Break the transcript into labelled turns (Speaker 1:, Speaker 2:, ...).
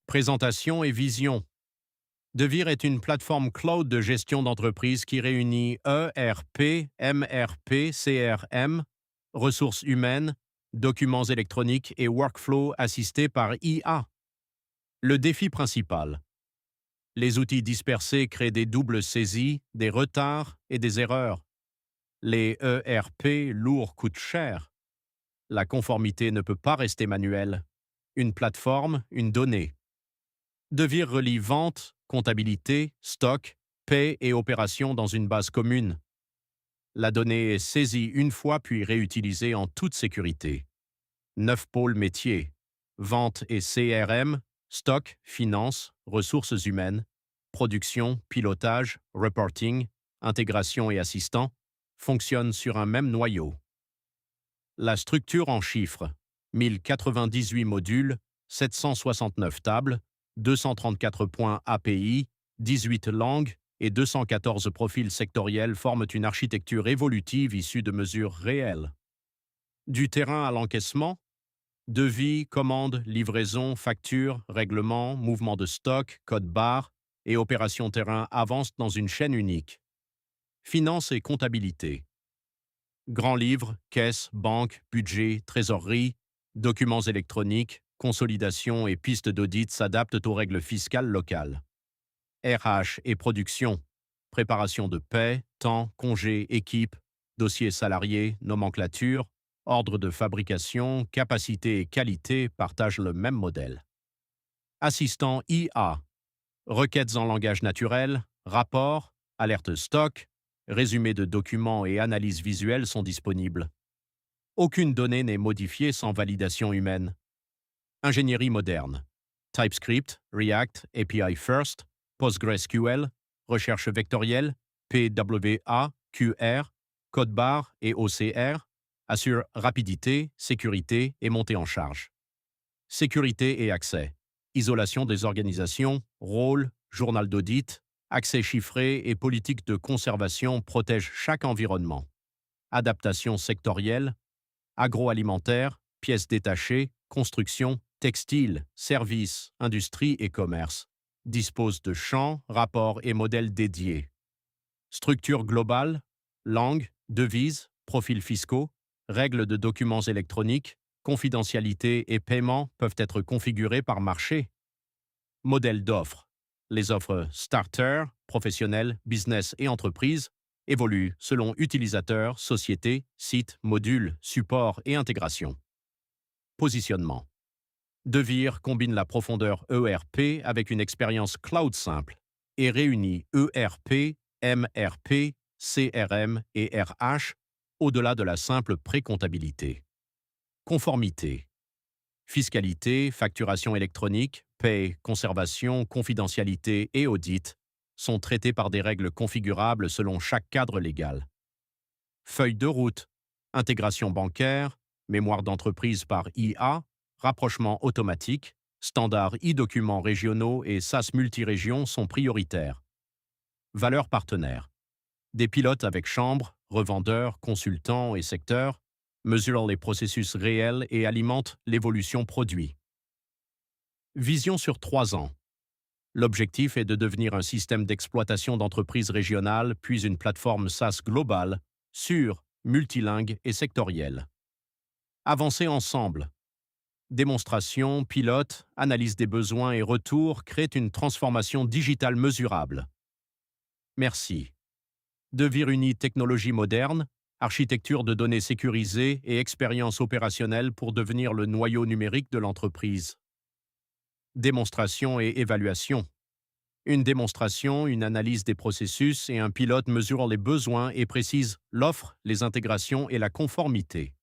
Speaker 1: Présentation et vision. Devir est une plateforme cloud de gestion d'entreprise qui réunit ERP, MRP, CRM, ressources humaines, documents électroniques et workflows assistés par IA. Le défi principal. Les outils dispersés créent des doubles saisies, des retards et des erreurs. Les ERP lourds coûtent cher. La conformité ne peut pas rester manuelle. Une plateforme, une donnée. Devir relie vente, comptabilité, stock, paie et opérations dans une base commune. La donnée est saisie une fois puis réutilisée en toute sécurité. 9 pôles métiers. Vente et CRM, stock, finance, ressources humaines, production, pilotage, reporting, intégration et assistant fonctionnent sur un même noyau. La structure en chiffres. 1098 modules, 769 tables, 234 points API, 18 langues et 214 profils sectoriels forment une architecture évolutive issue de mesures réelles. Du terrain à l'encaissement, devis, commandes, livraison, factures, règlements, mouvements de stock, code barre et opérations terrain avancent dans une chaîne unique. Finance et comptabilité. Grands livres, caisse, banque, budget, trésorerie, documents électroniques, consolidation et pistes d'audit s'adaptent aux règles fiscales locales. RH et production, préparation de paie, temps, congés, équipe, dossiers salariés, nomenclature, ordre de fabrication, capacité et qualité partagent le même modèle. Assistant IA, requêtes en langage naturel, rapports, alertes stock, résumés de documents et analyses visuelles sont disponibles. Aucune donnée n'est modifiée sans validation humaine. Ingénierie moderne. TypeScript, React, API First, PostgreSQL, recherche vectorielle, PWA, QR, code barre et OCR assurent rapidité, sécurité et montée en charge. Sécurité et accès. Isolation des organisations, rôle, journal d'audit, accès chiffré et politique de conservation protègent chaque environnement. Adaptation sectorielle, agroalimentaire, pièces détachées, construction, textile, services, industrie et commerce, disposent de champs, rapports et modèles dédiés. Structure globale, langue, devises, profils fiscaux, règles de documents électroniques, confidentialité et paiement peuvent être configurés par marché. Modèle d'offre. Les offres starter, professionnels, business et entreprises évoluent selon utilisateurs, sociétés, sites, modules, supports et intégration. Positionnement. Devir combine la profondeur ERP avec une expérience cloud simple et réunit ERP, MRP, CRM et RH au-delà de la simple pré-comptabilité. Conformité. Fiscalité, facturation électronique, paie, conservation, confidentialité et audit sont traités par des règles configurables selon chaque cadre légal. Feuille de route, intégration bancaire, mémoire d'entreprise par IA, rapprochement automatique, standards e-documents régionaux et SAS multirégions sont prioritaires. Valeurs partenaires. Des pilotes avec chambres, revendeurs, consultants et secteurs mesurent les processus réels et alimentent l'évolution produit. Vision sur 3 ans. L'objectif est de devenir un système d'exploitation d'entreprises régionales puis une plateforme SaaS globale, sûre, multilingue et sectorielle. Avancer ensemble. Démonstration, pilote, analyse des besoins et retours créent une transformation digitale mesurable. Merci. Devir unit technologie moderne, architecture de données sécurisée et expérience opérationnelle pour devenir le noyau numérique de l'entreprise. Démonstration et évaluation. Une démonstration, une analyse des processus et un pilote mesurent les besoins et précisent l'offre, les intégrations et la conformité.